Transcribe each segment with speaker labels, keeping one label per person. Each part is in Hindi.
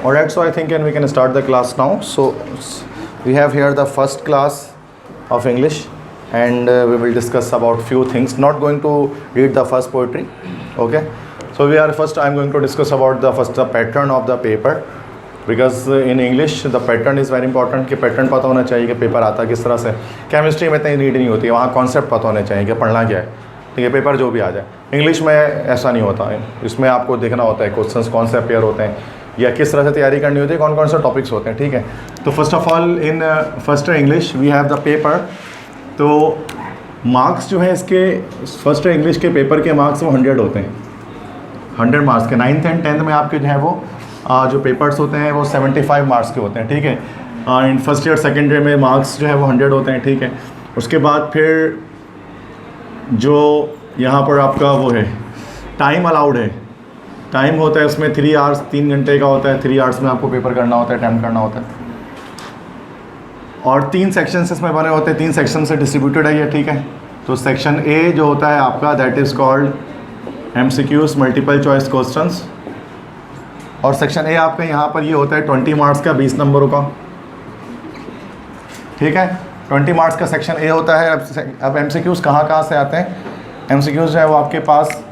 Speaker 1: Alright, so I think we can start the class now. So we have here the first class of English, and we will discuss about few things. Not going to read the first poetry, okay? So I'm going to discuss about the pattern of the paper, because in English the pattern is very important. कि pattern पता होना चाहिए कि पेपर आता किस तरह से. केमिस्ट्री में इतनी रीड नहीं होती है, वहाँ कॉन्सेप्ट पता होने चाहिए कि पढ़ना क्या है, ठीक है. पेपर जो भी आ जाए. इंग्लिश में ऐसा नहीं होता है. इसमें आपको देखना होता है क्वेश्चंस कौन से अपेयर होते हैं या किस तरह से तैयारी करनी होती है, कौन कौन से टॉपिक्स होते हैं, ठीक है. तो first of all in first English we have the paper. तो मार्क्स जो है इसके फर्स्ट इंग्लिश के पेपर के मार्क्स वो 100 होते हैं, 100 मार्क्स के. 9th एंड 10th में आपके जो है वो जो पेपर्स होते हैं वो 75 मार्क्स के होते हैं, ठीक है. In first year second year में मार्क्स जो है वो 100 होते हैं, ठीक है. उसके बाद फिर जो यहाँ पर आपका वो है टाइम अलाउड है, टाइम होता है उसमें 3 आवर्स, 3 घंटे का होता है. 3 आवर्स में आपको पेपर करना होता है, अटैम्प्ट करना होता है. और 3 सेक्शंस इसमें बने होते हैं, 3 सेक्शन से डिस्ट्रीब्यूटेड है ये, ठीक है. तो सेक्शन ए जो होता है आपका that is called MCQs, multiple choice questions. और सेक्शन ए आपका यहाँ पर ये होता है 20 मार्क्स का, 20 नंबरों का, ठीक है. 20 मार्क्स का सेक्शन ए होता है. अब MCQs कहाँ से आते हैं. MCQs जो है वो आपके पास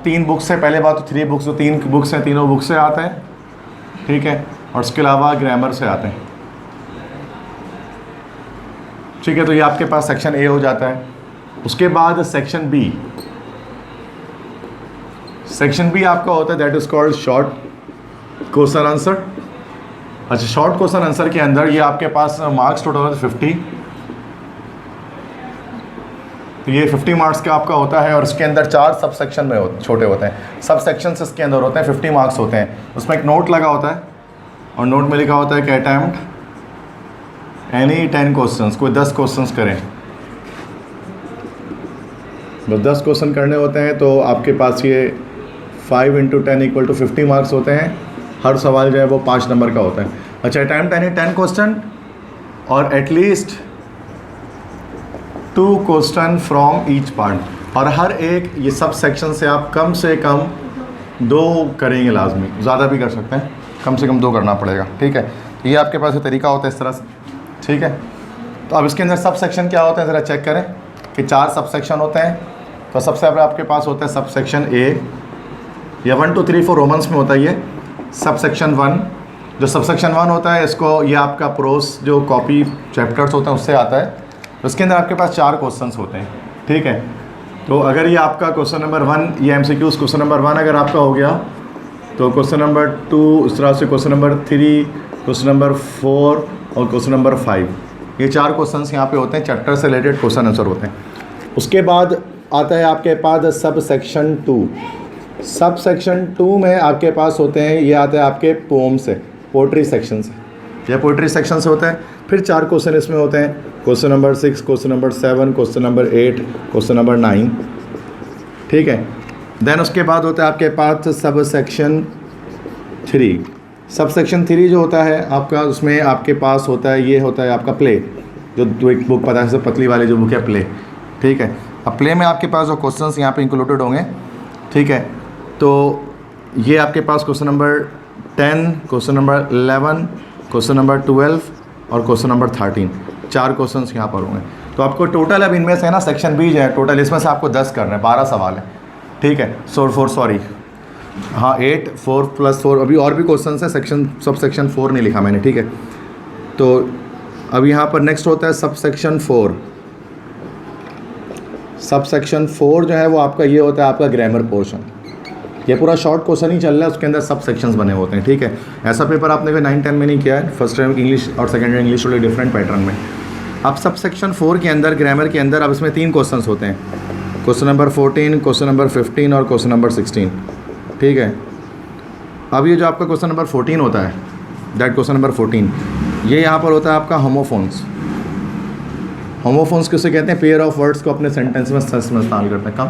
Speaker 1: 3 बुक्स से, पहले बात तो 3 बुक्स, जो 3 बुक्स हैं तीनों बुक्स से आते हैं, ठीक है. और उसके अलावा ग्रामर से आते हैं, ठीक है. तो ये आपके पास सेक्शन ए हो जाता है. उसके बाद सेक्शन बी, सेक्शन बी आपका होता है that is called short question answer. अच्छा, शॉर्ट क्वेश्चन आंसर के अंदर ये आपके पास मार्क्स टोटल होते हैं 50. तो ये 50 मार्क्स का आपका होता है. और इसके अंदर 4 सब सेक्शन में छोटे होते हैं, सब सेक्शंस इसके अंदर होते हैं. 50 मार्क्स होते हैं. उसमें एक नोट लगा होता है और नोट में लिखा होता है कि अटैम्प्ट एनी 10 क्वेश्चंस, कोई 10 क्वेश्चंस करें. बस 10 क्वेश्चन करने होते हैं. तो आपके पास ये 5 × 10 = 50 मार्क्स होते हैं. हर सवाल जो है वो 5 नंबर का होता है. अच्छा, अटैम्प्ट एनी 10 क्वेश्चन और at least 2 question from each part. और हर एक ये सब सेक्शन से आप कम से कम 2 करेंगे लाजमी, ज़्यादा भी कर सकते हैं, कम से कम 2 करना पड़ेगा, ठीक है. ये आपके पास तरीका होता है इस तरह से, ठीक है. तो अब इसके अंदर सब सेक्शन क्या होते हैं ज़रा चेक करें कि 4 सब सेक्शन होते हैं. तो सबसे पहले आपके पास होता है सब सेक्शन ए, या 1 2 3 4 रोमन्स में होता है ये सब सेक्शन 1. जो सब सेक्शन 1 होता है इसको ये आपका प्रोस जो कॉपी चैप्टर्स होते हैं उससे आता है. उसके अंदर आपके पास 4 क्वेश्चंस होते हैं, ठीक है. तो अगर ये आपका क्वेश्चन नंबर 1, ये MCQs क्वेश्चन नंबर 1 अगर आपका हो गया, तो क्वेश्चन नंबर 2 उस तरह से, क्वेश्चन नंबर 3, क्वेश्चन नंबर 4 और क्वेश्चन नंबर 5, ये 4 क्वेश्चंस यहाँ पे होते हैं, चैप्टर से रिलेटेड क्वेश्चन आंसर होते हैं. उसके बाद आता है आपके पास सब सेक्शन 2. सब सेक्शन 2 में आपके पास होते हैं, ये आते हैं आपके पोम से, पोट्री सेक्शन से, यह पोट्री सेक्शन से होता है. फिर 4 क्वेश्चन इसमें होते हैं, question number 6, question number 7, question number 8, question number 9, ठीक है. देन उसके बाद होता है आपके पास सब सेक्शन 3. सब सेक्शन 3 जो होता है आपका, उसमें आपके पास होता है, ये होता है आपका प्ले, जो एक बुक पता है सबसे पतली वाली जो बुक है प्ले, ठीक है. अब प्ले में आपके पास जो क्वेश्चंस यहाँ पे इंक्लूडेड होंगे, ठीक है. तो ये आपके पास question number 10, question number 11, question number 12 और क्वेश्चन नंबर 13, 4 क्वेश्चंस यहाँ पर होंगे. तो आपको टोटल अब इनमें से ना सेक्शन बी जो है टोटल इसमें से आपको 10 करने हैं, 12 सवाल है, ठीक है. 8 4 + 4 अभी और भी क्वेश्चन है. सेक्शन सब सेक्शन 4 नहीं लिखा मैंने, ठीक है. तो अब यहाँ पर नेक्स्ट होता है सब सेक्शन 4. सब सेक्शन 4 जो है वो आपका ये होता है आपका ग्रामर पोर्शन. ये पूरा शॉर्ट क्वेश्चन ही चल रहा है, उसके अंदर सब सेक्शंस बने होते हैं, ठीक है. ऐसा पेपर आपने 9 10 में नहीं किया है. फर्स्ट टाइम इंग्लिश और सेकेंड इंग्लिश थोड़े डिफरेंट पैटर्न में. अब सब सेक्शन 4 के अंदर ग्रामर के अंदर अब इसमें 3 क्वेश्चंस होते हैं, क्वेश्चन नंबर 14, क्वेश्चन नंबर 15 और क्वेश्चन नंबर 16, ठीक है. अब ये जो आपका क्वेश्चन नंबर 14 होता है, दैट क्वेश्चन नंबर 14, ये यहाँ पर होता है आपका होमोफोन्स. होमोफोन्स किसे कहते हैं, पेयर ऑफ वर्ड्स को अपने सेंटेंस में इस्तेमाल करते हैं. कम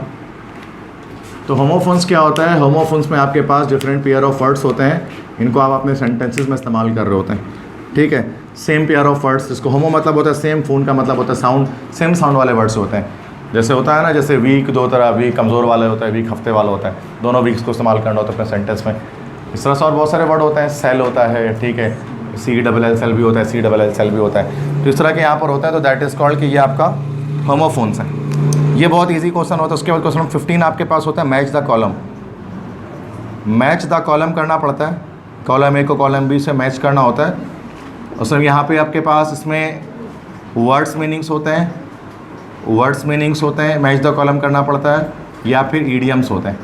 Speaker 1: तो होमोफोन्स क्या होता है, होमोफोन्स में आपके पास डिफरेंट पेयर ऑफ वर्ड्स होते हैं, इनको आप अपने सेंटेंसेस में इस्तेमाल कर रहे होते हैं, ठीक है. सेम पेयर ऑफ वर्ड्स, इसको होमो मतलब होता है सेम, फोन का मतलब होता है साउंड, सेम साउंड वाले वर्ड्स होते हैं. जैसे होता है ना, जैसे वीक 2 तरह, वीक कमज़ोर वाला होता है, वीक हफ्ते वाला होता है, दोनों वीक्स को इस्तेमाल करना होता है अपने सेंटेंस में. इस तरह से और बहुत सारे वर्ड होते हैं, सेल होता है, ठीक है, CLL सेल भी होता है, CLL सेल भी होता है, तो इस तरह के यहाँ पर होता है, तो दैट इज़ कॉल्ड कि ये आपका होमोफोन्स है। ये बहुत इजी क्वेश्चन होता है। उसके बाद क्वेश्चन नंबर 15 आपके पास होता है match the column. Match the column करना पड़ता है, कॉलम ए को कॉलम बी से मैच करना होता है। और सर यहाँ पे आपके पास इसमें वर्ड्स मीनिंग्स होते हैं, वर्ड्स मीनिंग्स होते हैं, मैच द कॉलम करना पड़ता है, या फिर ईडियम्स होते हैं।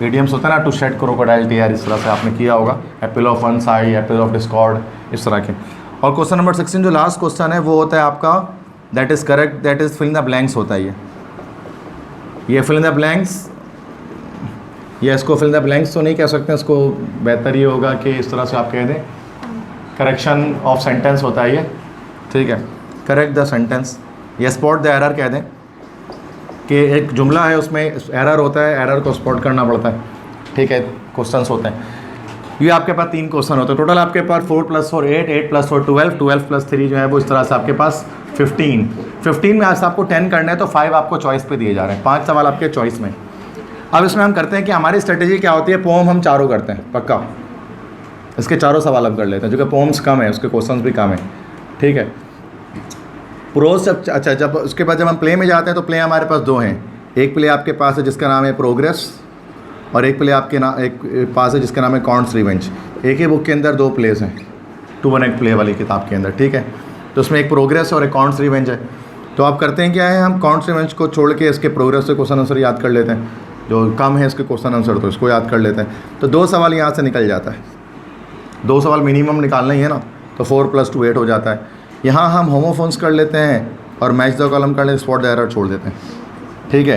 Speaker 1: ईडियम्स होता है ना, टू शेड क्रोकोडाइल टीयर, इस तरह से आपने किया होगा, Apple of one side, Apple of Discord, इस तरह के। और क्वेश्चन नंबर 16 जो लास्ट क्वेश्चन है वो होता है आपका that is correct, that is fill in the blanks होता है। ये फिल इन द ब्लैंक्स, या इसको फिल इन द ब्लैंक्स तो नहीं कह सकते, इसको बेहतर ये होगा कि इस तरह से आप कह दें करेक्शन ऑफ सेंटेंस होता है ये, ठीक है, करेक्ट द सेंटेंस, या स्पॉट द एरर कह दें कि एक जुमला है उसमें एरर होता है, एरर को स्पॉट करना पड़ता है, ठीक है, क्वेश्चंस होते हैं। ये आपके पास 3 क्वेश्चन होते हैं टोटल, आपके पास 4 + 4 8, 8 + 4 12, 12 + 3 जो है वो इस तरह से आपके पास 15। 15 में आज आपको 10 करना है, तो 5 आपको चॉइस पे दिए जा रहे हैं, 5 सवाल आपके चॉइस में। अब इसमें हम करते हैं कि हमारी स्ट्रेटेजी क्या होती है, पोम हम चारों करते हैं पक्का, इसके चारों सवाल हम कर लेते हैं, जो कि पोम्स कम है उसके क्वेश्चन भी कम है, ठीक है। प्रोज जब अच्छा जब उसके बाद जब हम प्ले में जाते हैं तो प्ले हमारे पास 2 हैं, एक प्ले आपके पास है जिसका नाम है प्रोग्रेस, और एक प्ले आपके एक पास है जिसका नाम है कॉन्ट्स रिवेंज। एक ही बुक के अंदर 2 प्लेस हैं, 2 1 प्ले वाली किताब के अंदर, ठीक है। तो उसमें एक प्रोग्रेस और एक कॉन्ट्स रिवेंज है। तो आप करते हैं क्या है, हम कॉन्ट्स रिवेंज को छोड़ के इसके प्रोग्रेस से क्वेश्चन आंसर याद कर लेते हैं, जो कम है इसके क्वेश्चन आंसर तो इसको याद कर लेते हैं। तो 2 सवाल यहाँ से निकल जाता है, 2 सवाल मिनिमम निकालना ही है ना, तो 4 + 2 8 हो जाता है। यहाँ हम होमोफोन्स कर लेते हैं और मैच द कॉलम कर लेते हैं, स्पॉट द एरर छोड़ देते हैं, ठीक है।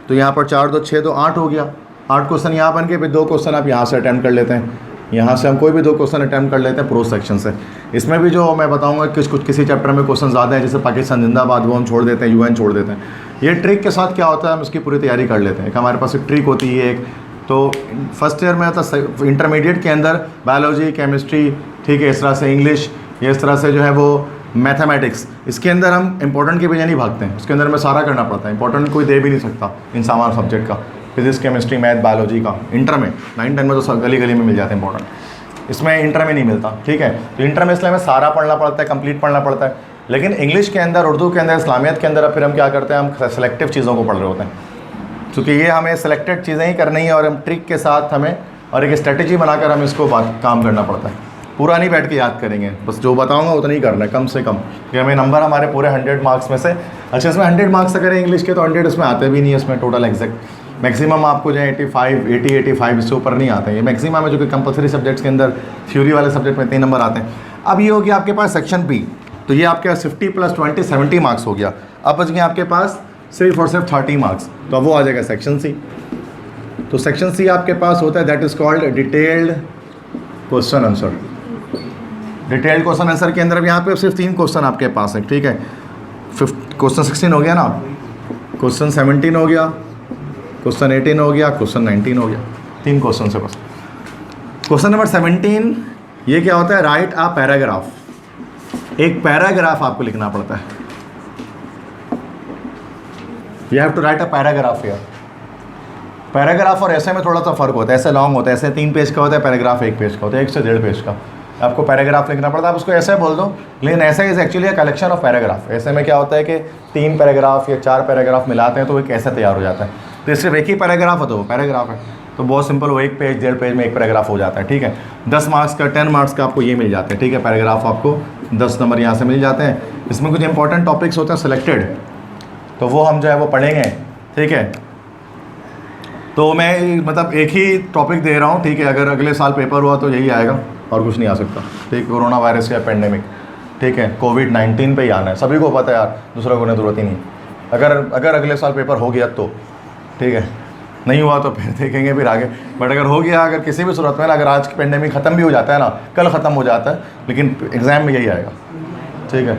Speaker 1: तो यहाँ पर 4 2 6 तो 8 हो गया, 8 क्वेश्चन यहाँ बन के, फिर 2 क्वेश्चन आप यहाँ से अटैम्प्ट कर लेते हैं, यहाँ से हम कोई भी 2 क्वेश्चन अटैम्प्ट कर लेते हैं प्रोज सेक्शन से। इसमें भी जो मैं बताऊँगा कुछ किसी चैप्टर में क्वेश्चन ज़्यादा है, जैसे पाकिस्तान जिंदाबाद, वो हम छोड़ देते हैं, UN छोड़ देते हैं। ये ट्रिक के साथ क्या होता है, हम इसकी पूरी तैयारी कर लेते हैं। एक हमारे पास एक ट्रिक होती है एक, तो फर्स्ट ईयर में मतलब इंटरमीडिएट के अंदर बायोलॉजी, केमिस्ट्री, ठीक है, इस तरह से इंग्लिश, ये इस तरह से जो है वो मैथमेटिक्स, इसके अंदर हम इंपॉर्टेंट के पीछे नहीं भागते हैं, उसके अंदर में सारा करना पड़ता है, इंपॉर्टेंट कोई दे भी नहीं सकता इन सामान सब्जेक्ट का, फिजिक्स, केमिस्ट्री, मैथ, बायोलॉजी का। इंटर में 9 10 में तो गली गली में मिल जाते हैं इंपॉर्टेंट, इसमें इंटर में नहीं मिलता, ठीक है। तो इंटर में इसलिए हमें सारा पढ़ना पड़ता है, कंप्लीट पढ़ना पड़ता है। लेकिन इंग्लिश के अंदर, उर्दू के अंदर, इस्लामियत के अंदर फिर हम क्या करते हैं, हम सेलेक्टिव चीज़ों को पढ़ रहे होते हैं, क्योंकि ये हमें सेलेक्टेड चीज़ें ही करनी है और हम ट्रिक के साथ हमें और एक स्ट्रेटेजी बनाकर हम इसको काम करना पड़ता है। पूरा नहीं बैठ के याद करेंगे, बस जो बताऊंगा उतना ही करना है कम से कम, कि हमें नंबर हमारे पूरे 100 मार्क्स में से, अच्छा इसमें 100 मार्क्स अगर इंग्लिश के तो 100 इसमें आते भी नहीं है, इसमें टोटल एग्जैक्ट मैक्सिमम आपको जो है 85 80 85 इससे ऊपर नहीं आते हैं, ये मैक्सिमम है, जो कि कंपल्सरी सब्जेक्ट्स के अंदर थ्योरी वाले सब्जेक्ट में 3 नंबर आते हैं। अब ये हो गया आपके पास सेक्शन बी, तो ये आपके पास 50 + 20 70 मार्क्स हो गया। अब बच गए आपके पास सिर्फ और सिर्फ 30 मार्क्स, तो अब वो आ जाएगा सेक्शन सी। तो सेक्शन सी आपके पास होता है that is called detailed question answer. Detailed question answer के अंदर अब यहाँ पे सिर्फ 3 क्वेश्चन आपके पास है, ठीक है। क्वेश्चन 16 हो गया ना, क्वेश्चन 17 हो गया, क्वेश्चन 18 हो गया, क्वेश्चन 19 हो गया, 3 क्वेश्चन है बस। क्वेश्चन नंबर 17 ये क्या होता है, राइट अ पैराग्राफ। एक पैराग्राफ आपको लिखना पड़ता है, you have to write a paragraph here. Paragraph और ऐसे में थोड़ा सा फ़र्क होता है, ऐसे लॉन्ग होता है, ऐसे 3 पेज का होता है, पैराग्राफ 1 पेज का होता है, 1 से 1.5 पेज का आपको पैराग्राफ लिखना पड़ता है। आप उसको ऐसे बोल दो, लेकिन ऐसे is actually a collection of paragraph. ऐसे में क्या होता है कि 3 पैराग्राफ या 4 पैराग्राफ मिलाते हैं तो एक ऐसा तैयार हो जाता है। तो सिर्फ एक ही पैराग्राफ हो तो वो पैराग्राफ है, तो बहुत सिंपल, वो 1 पेज 1.5 पेज में 1 पैराग्राफ हो जाता है, ठीक है। 10 मार्क्स का 10 मार्क्स का आपको ये मिल जाते हैं, ठीक है। पैराग्राफ आपको 10 नंबर यहाँ से मिल जाते हैं। इसमें कुछ इंपॉर्टेंट टॉपिक्स होते हैं सिलेक्टेड, तो वो हम जो है वो पढ़ेंगे, ठीक है। तो मैं मतलब एक ही टॉपिक दे रहा हूँ, ठीक है। अगर अगले साल पेपर हुआ तो यही आएगा और कुछ नहीं आ सकता, ठीक। कोरोना वायरस या पेंडेमिक, ठीक है, कोविड-19 पे ही आना है, सभी को पता है यार, दूसरा को जरूरत ही नहीं। अगर अगले साल पेपर हो गया तो ठीक है, नहीं हुआ तो फिर देखेंगे फिर आगे। बट अगर हो गया, अगर किसी भी सूरत में, अगर आज की पेंडेमिक ख़त्म भी हो जाता है ना, कल ख़त्म हो जाता है, लेकिन एग्ज़ाम में यही आएगा, ठीक है।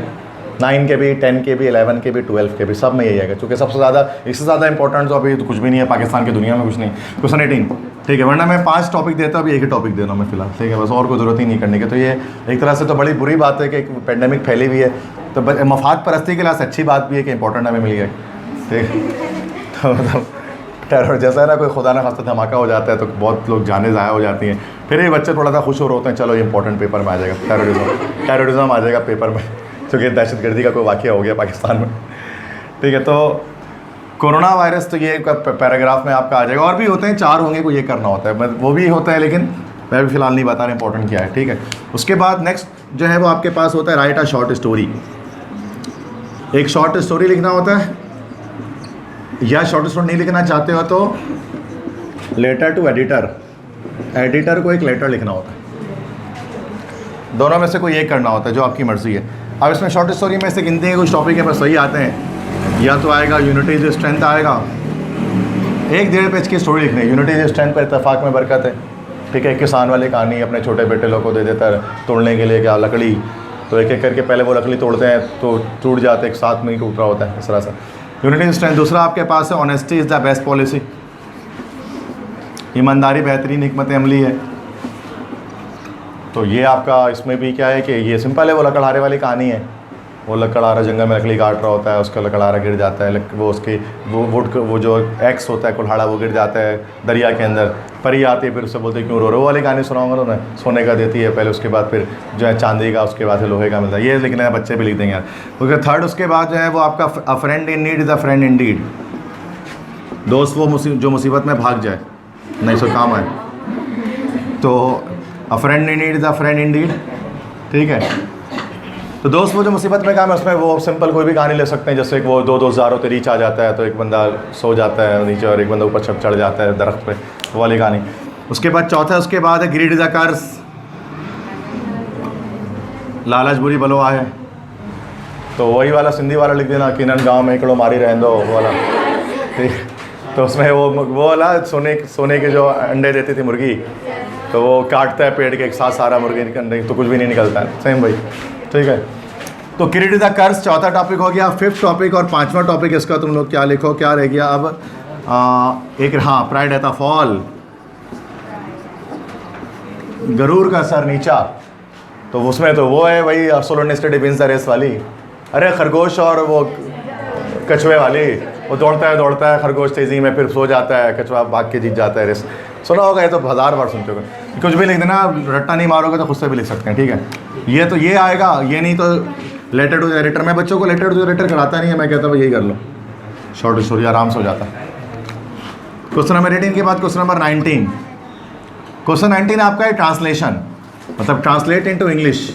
Speaker 1: 9 के भी, 10 के भी, 11 के भी, 12 के भी, सब में यही आएगा, क्योंकि सबसे ज़्यादा, इससे ज़्यादा इंपॉर्टेंट तो अभी तो कुछ भी नहीं है पाकिस्तान की दुनिया में, कुछ नहीं। क्वेश्चन 18, ठीक है। वरना मैं 5 टॉपिक देता हूँ, अभी एक ही टॉपिक दे रहा हूँ मैं फिलहाल, ठीक है, बस और कोई ज़रूरत ही नहीं करने की। तो ये एक तरह से तो बड़ी बुरी बात है कि पेंडेमिक फैली हुई है, तो मफाद परस्ती के लिए अच्छी बात भी है कि इंपॉर्टेंट हमें मिल गया, ठीक है। तो मतलब टेरर जैसा है ना, कोई खुदा ना खास्ता धमाका हो जाता है तो बहुत लोग जाने ज़ाया हो जाती हैं, फिर ये बच्चे थोड़ा सा खुश हो रहे होते हैं, चलो ये इंपॉर्टेंट पेपर में आ जाएगा, टेररिज्म आ जाएगा पेपर में, क्योंकि दहशतगर्दी का कोई वाक़या हो गया पाकिस्तान में। ठीक है, तो कोरोना वायरस तो ये पैराग्राफ में आपका आ जाएगा। और भी होते हैं, 4 होंगे, कोई ये करना होता है, वो भी होता है, लेकिन मैं भी फ़िलहाल नहीं बता रहा इंपॉर्टेंट क्या है। ठीक है, उसके बाद नेक्स्ट जो है वो आपके पास होता है राइट अ शॉर्ट स्टोरी। एक शॉर्ट स्टोरी लिखना होता है, या शॉर्ट स्टोरी नहीं लिखना चाहते हो तो लेटर टू एडिटर, एडिटर को एक लेटर लिखना होता है। दोनों में से कोई एक करना होता है, जो आपकी मर्ज़ी है। अब इसमें शॉर्ट स्टोरी में से गिनते हैं कुछ टॉपिक है, बस सही आते हैं, या तो आएगा यूनिटी इज स्ट्रेंथ आएगा, 1-1.5 पेज की स्टोरी लिखनी है। यूनिटी इज स्ट्रेंथ पर इत्तेफाक में बरकत है। ठीक है, किसान वाली कहानी, अपने छोटे बेटे लोग को दे देता है तोड़ने के लिए क्या लकड़ी, तो एक एक करके पहले वो लकड़ी तोड़ते हैं तो टूट जाते, एक साथ में ही टूट रहा होता है, इस तरह से यूनिटी इज स्ट्रेंथ। दूसरा आपके पास है honesty is the best policy, ईमानदारी बेहतरीन हिकमत अमली है। तो ये आपका इसमें भी क्या है कि ये सिंपल है, वो लकड़हारे वाली कहानी है, वो लकड़हारा जंगल में लकड़ी काट रहा होता है, उसका लकड़हारा गिर जाता है, वो उसकी वो जो एक्स होता है कुल्हाड़ा, वो गिर जाता है दरिया के अंदर, परी आती है, फिर उससे बोलते क्यों रो रहे हो, वो वाली कहानी सुनाऊंगा तो मैं, सोने का देती है पहले, उसके बाद फिर जो है चांदी का, उसके बाद से लोहे का मिलता है। ये लिखना है, बच्चे भी लिख देंगे यार। उसके थर्ड उसके बाद जो है वो आपका a friend in need is a friend in deed, दोस्त वो जो मुसीबत में भाग जाए, नहीं सो काम आए, तो a friend in need is a friend in deed. ठीक है, तो दोस्त वो जो मुसीबत में काम है, उसमें वो सिंपल कोई भी कहानी ले सकते हैं, जैसे वो 2 हज़ारों पे रीच आ जाता है तो एक बंदा सो जाता है नीचे और एक बंदा ऊपर चढ़ जाता है दरख्त पे, वो वाली कहानी। उसके बाद चौथा उसके बाद है ग्रीड इज़ अ कर्स, लालच बुरी बलवा है, तो वही वाला सिंधी वाला लिख देना, किनन गाँव में एकड़ो मारी रहने दो, वो वाला। ठीक, तो उसमें वो वाला सोने के जो अंडे देती थी मुर्गी, तो वो काटता है पेड़ के एक साथ सारा मुर्गी अंडे, तो कुछ भी नहीं निकलता है, सेम भाई। ठीक है, तो क्रेडिट द कर्स चौथा टॉपिक हो गया। 5th टॉपिक और 5वां टॉपिक इसका तुम लोग क्या लिखो, क्या रह गया अब, एक हाँ प्राइड एट अ फॉल, गरूर का सर नीचा, तो उसमें तो वो है वही सोलोनिस्टेड विंस द रेस वाली, अरे खरगोश और वो कछुए वाली, वो दौड़ता है खरगोश तेज़ी में, फिर सो जाता है, कछुआ भाग के जीत जाता है रेस। सुना होगा, ये तो 1000 बार सुन चुके। कुछ भी लिख देना, रट्टा नहीं मारोगे तो खुद से भी लिख सकते हैं। ठीक है, ये तो ये आएगा, ये नहीं तो लेटर टू एडिटर। मैं बच्चों को लेटर टू एडिटर कराता नहीं है, मैं कहता हूँ यही कर लो, शॉर्ट स्टोरी आराम से हो जाता है। क्वेश्चन नंबर 18 के बाद क्वेश्चन नंबर 19। क्वेश्चन 19 आपका है ट्रांसलेशन, मतलब ट्रांसलेट इनटू इंग्लिश।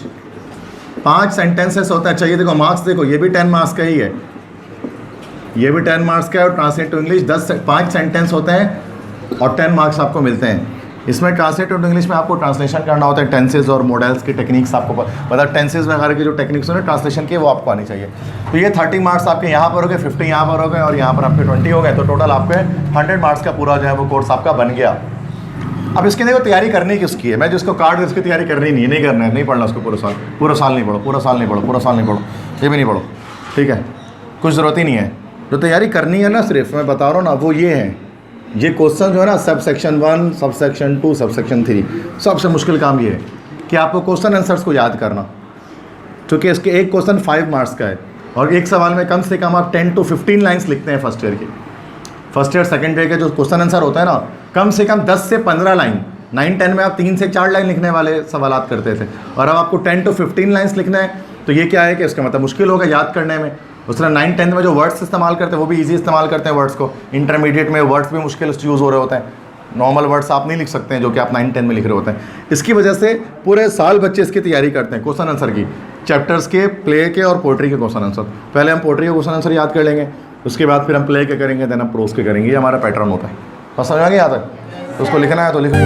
Speaker 1: 5 सेंटेंसेस होता है। अच्छा ये देखो मार्क्स देखो, ये भी 10 मार्क्स का ही है, ये भी 10 मार्क्स का है, और ट्रांसलेट टू इंग्लिश 5 सेंटेंस होते हैं और 10 मार्क्स आपको मिलते हैं। इसमें ट्रांसलेट टू इंग्लिश में आपको ट्रांसलेशन करना होता है, टेंसेज और मॉडल्स की टेक्निक्स आपको मतलब टेंसेज वगैरह की जो टेक्निक्स होने ट्रांसलेशन की, वो आपको आनी चाहिए। तो ये 30 मार्क्स आपके यहाँ पर हो गए, 50 यहाँ पर हो गए, और यहाँ पर आपके 20 हो गए, तो टोटल आपके 100 मार्क्स का पूरा जो है वो कोर्स आपका बन गया। अब इसके लिए तैयारी करनी किसकी है, मैं जिसको कार्ड इसकी तैयारी करनी नहीं करना है, नहीं पढ़ना उसको पूरा साल नहीं पढ़ो, पूरा साल नहीं पढ़ो, ये भी नहीं पढ़ो। ठीक है, कुछ ज़रूरत ही नहीं है। जो तैयारी करनी है ना, सिर्फ मैं बता रहा हूँ ना, वो ये है, ये क्वेश्चन जो है ना, sub section 1, sub section 2, sub section 3, सबसे मुश्किल काम ये है कि आपको क्वेश्चन आंसर्स को याद करना, क्योंकि इसके एक क्वेश्चन 5 मार्क्स का है, और एक सवाल में कम से कम आप 10 to 15 लाइन्स लिखते हैं फर्स्ट ईयर की। फर्स्ट ईयर सेकंड ईयर के जो क्वेश्चन आंसर होता है ना, कम से कम 10 से 15 लाइन। 9-10 में आप 3 से 4 लाइन लिखने वाले सवाल करते थे, और अब आपको 10 to 15 लाइन्स लिखना है। तो ये क्या है कि इसका मतलब मुश्किल होगा याद करने में। उस तरह 9-10 में जो वर्ड्स इस्तेमाल करते हैं वो भी इजी इस्तेमाल करते हैं वर्ड्स को। इंटरमीडिएट में वर्ड्स भी मुश्किल यूज़ हो रहे होते हैं, नॉर्मल वर्ड्स आप नहीं लिख सकते हैं जो कि आप 9-10 में लिख रहे होते हैं। इसकी वजह से पूरे साल बच्चे इसकी तैयारी करते हैं क्वेश्चन आंसर की, चैप्टर्स के, प्ले के और पोइट्री के क्वेश्चन आंसर। पहले हम पोइट्री के क्वेश्चन आंसर याद कर लेंगे, उसके बाद फिर हम प्ले के करेंगे, देन हम प्रोज के करेंगे। ये हमारा पैटर्न होता है। बस समझ आ गया यहाँ तक? उसको लिखना है तो लिखो।